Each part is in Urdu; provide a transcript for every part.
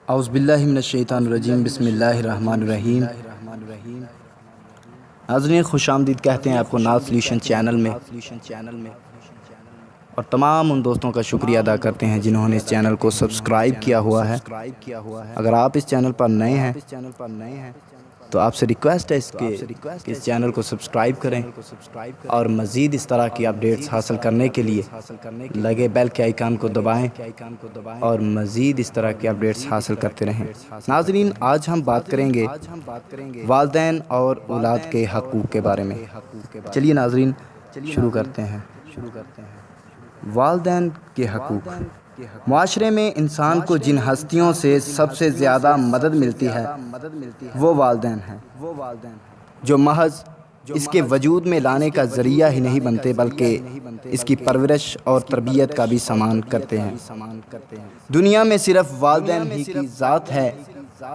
اعوذ باللہ من الشیطان الرجیم، بسم اللہ الرحمن الرحیم۔ ناظرین، خوش آمدید کہتے ہیں آپ کو ناز سلیوشن چینل میں، اور تمام ان دوستوں کا شکریہ ادا کرتے ہیں جنہوں نے اس چینل کو سبسکرائب کیا ہوا ہے۔ اگر آپ اس چینل پر نئے ہیں تو آپ سے ریکویسٹ ہے کہ اس چینل کو سبسکرائب کریں، اور مزید اس طرح کی اپڈیٹس حاصل کرنے کے لیے لگے بیل کے آئیکن کو دبائیں اور مزید اس طرح کی اپڈیٹس حاصل کرتے رہیں۔ ناظرین، آج ہم بات کریں گے والدین اور اولاد کے حقوق کے بارے میں۔ چلیے ناظرین، شروع کرتے ہیں۔ والدین کے حقوق۔ معاشرے میں انسان کو جن ہستیوں سے سب سے زیادہ مدد ملتی ہے وہ والدین ہیں، جو محض اس کے وجود میں لانے کا ذریعہ ہی نہیں بنتے بلکہ اس کی پرورش اور تربیت کا بھی سامان کرتے ہیں۔ دنیا میں صرف والدین ہی کی ذات ہے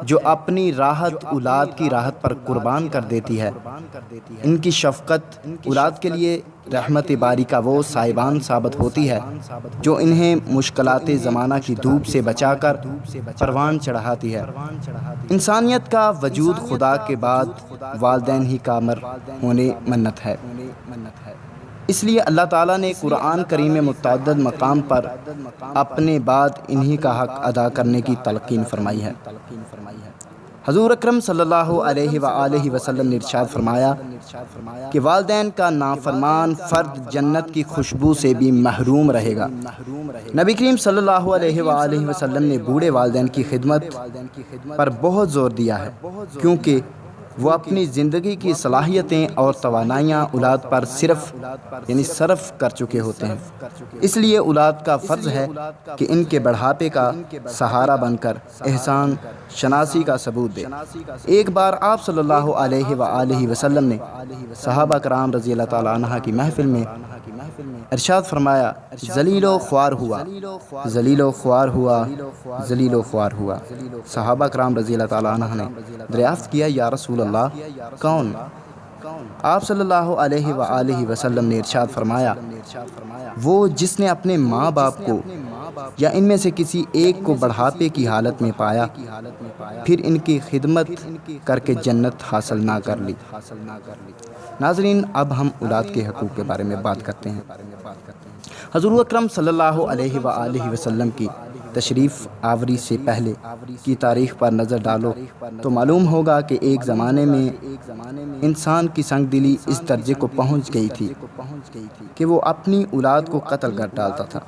جو اپنی راحت اولاد کی راحت پر قربان کر دیتی ہے۔ ان کی شفقت اولاد کے لیے رحمت باری کا وہ سائبان ثابت ہوتی ہے جو انہیں مشکلات زمانہ کی دھوپ سے بچا کر پروان چڑھاتی ہے۔ انسانیت کا وجود خدا کے بعد والدین ہی کا امر ہونے منت ہے۔ اس لیے اللہ تعالیٰ نے قرآن کریم میں متعدد مقام پر اپنے بعد انہی کا حق ادا کرنے کی تلقین فرمائی ہے۔ حضور اکرم صلی اللہ علیہ وآلہ وسلم نے ارشاد فرمایا کہ والدین کا نافرمان فرد جنت کی خوشبو سے بھی محروم رہے گا۔ نبی کریم صلی اللہ علیہ وآلہ وسلم نے بوڑھے والدین کی خدمت پر بہت زور دیا ہے، کیونکہ وہ اپنی زندگی کی صلاحیتیں اور توانائیاں اولاد پر صرف کر چکے ہوتے ہیں۔ اس لیے اولاد کا فرض ہے کہ ان کے بڑھاپے کا سہارا بن کر احسان شناسی کا ثبوت دے۔ ایک بار آپ صلی اللہ علیہ وآلہ وسلم نے صحابہ کرام رضی اللہ تعالیٰ عنہ کی محفل میں ارشاد فرمایا، ذلیل و خوار ہوا، ذلیل و خوار ہوا، ذلیل و خوار ہوا۔ صحابہ کرام رضی اللہ تعالیٰ عنہ نے دریافت کیا، یا رسول اللہ، کون؟ آپ صلی اللہ علیہ وآلہ وسلم نے ارشاد فرمایا، وہ جس نے اپنے ماں باپ کو یا ان میں سے کسی ایک کو بڑھاپے کی حالت میں پایا پھر ان کی خدمت کر کے جنت حاصل نہ کر لی۔ ناظرین، اب ہم اولاد کے حقوق کے بارے میں بات کرتے ہیں۔ حضور اکرم صلی اللہ علیہ وآلہ وسلم کی تشریف آوری سے پہلے کی تاریخ پر نظر ڈالو تو معلوم ہوگا کہ ایک زمانے میں انسان کی سنگ دلی اس درجے کو پہنچ گئی تھی کہ وہ اپنی اولاد کو قتل کر ڈالتا تھا۔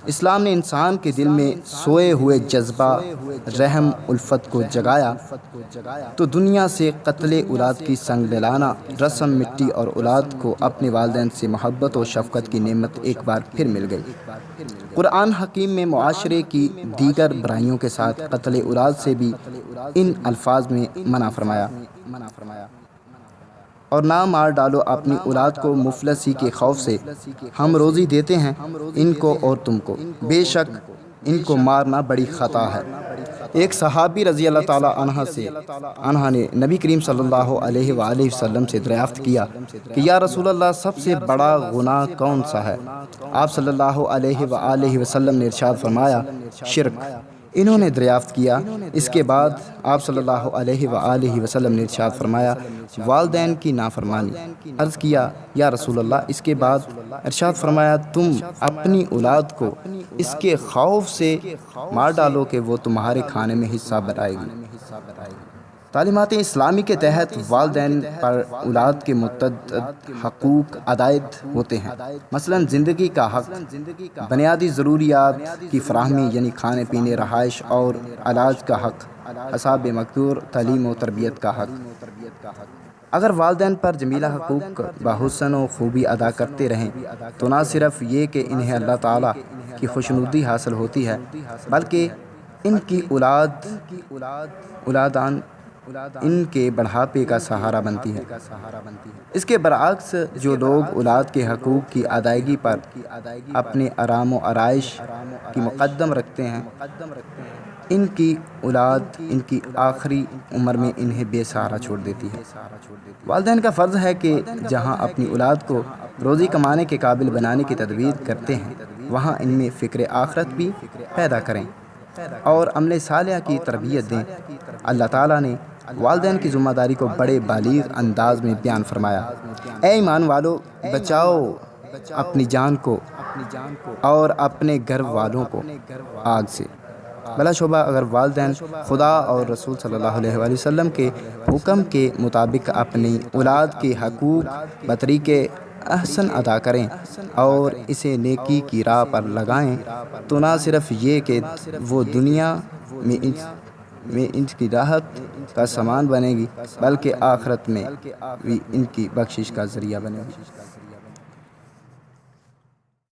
اسلام نے انسان کے دل میں سوئے ہوئے جذبہ رحم الفت کو جگایا تو دنیا سے قتل اولاد کی سنگ دلانہ رسم مٹی اور اولاد کو اپنے والدین سے محبت و شفقت کی نعمت ایک بار پھر مل گئی۔ قرآن حکیم میں معاشرے کی دیگر برائیوں کے ساتھ قتل اولاد سے بھی ان الفاظ میں منع فرمایا، اور نہ مار ڈالو اپنی اولاد کو مفلسی کے خوف سے، ہم روزی دیتے ہیں ان کو اور تم کو، بے شک ان کو مارنا بڑی خطا ہے۔ ایک صحابی رضی اللہ تعالیٰ عنہ نے نبی کریم صلی اللہ علیہ وآلہ وسلم سے دریافت کیا کہ یا رسول اللہ، سب سے بڑا گناہ کون سا ہے؟ آپ صلی اللہ علیہ وآلہ وسلم نے ارشاد فرمایا، شرک۔ انہوں نے دریافت کیا، اس کے بعد آپ صلی اللہ علیہ وآلہ وسلم نے ارشاد فرمایا، والدین کی نافرمانی۔ عرض کیا، یا رسول اللہ، اس کے بعد؟ ارشاد فرمایا، تم اپنی اولاد کو اس کے خوف سے مار ڈالو کہ وہ تمہارے کھانے میں حصہ بنائے گی۔ تعلیمات اسلامی کے تحت والدین پر اولاد کے متعدد حقوق عائد ہوتے ہیں، مثلا زندگی کا حق، بنیادی ضروریات کی فراہمی یعنی کھانے پینے، رہائش اور علاج کا حق، اصحاب مقدور، تعلیم و تربیت کا حق۔ اگر والدین پر جمیلہ حقوق بحسن و خوبی ادا کرتے رہیں تو نہ صرف یہ کہ انہیں اللہ تعالیٰ کی خوشنودی حاصل ہوتی ہے بلکہ ان کی اولادان ان کے بڑھاپے کا سہارا بنتی ہے۔ اس کے برعکس جو لوگ اولاد کے حقوق کی ادائیگی پر اپنے آرام و آرائش کی مقدم رکھتے ہیں، ان کی اولاد ان کی آخری عمر میں انہیں بے سہارا چھوڑ دیتی ہے۔ والدین کا فرض ہے کہ جہاں اپنی اولاد کو روزی کمانے کے قابل بنانے کی تدبیر کرتے ہیں وہاں ان میں فکر آخرت بھی پیدا کریں۔ اور عمل صالحہ کی تربیت دیں۔ اللہ تعالیٰ نے والدین کی ذمہ داری کو بڑے بالیغ انداز میں بیان فرمایا۔ اے ایمان والو، بچاؤ اپنی جان کو اور اپنے گھر والوں کو آگ سے۔ بلا شبہ اگر والدین خدا اور رسول صلی اللہ علیہ وآلہ وسلم کے حکم کے مطابق اپنی اولاد کے حقوق بطریق احسن ادا کریں اور اسے نیکی کی راہ پر لگائیں، تو نہ صرف یہ کہ وہ دنیا میں ان کی راحت کا سامان بنے گی، بلکہ آخرت میں بھی ان کی بخشش کا ذریعہ بنے گی۔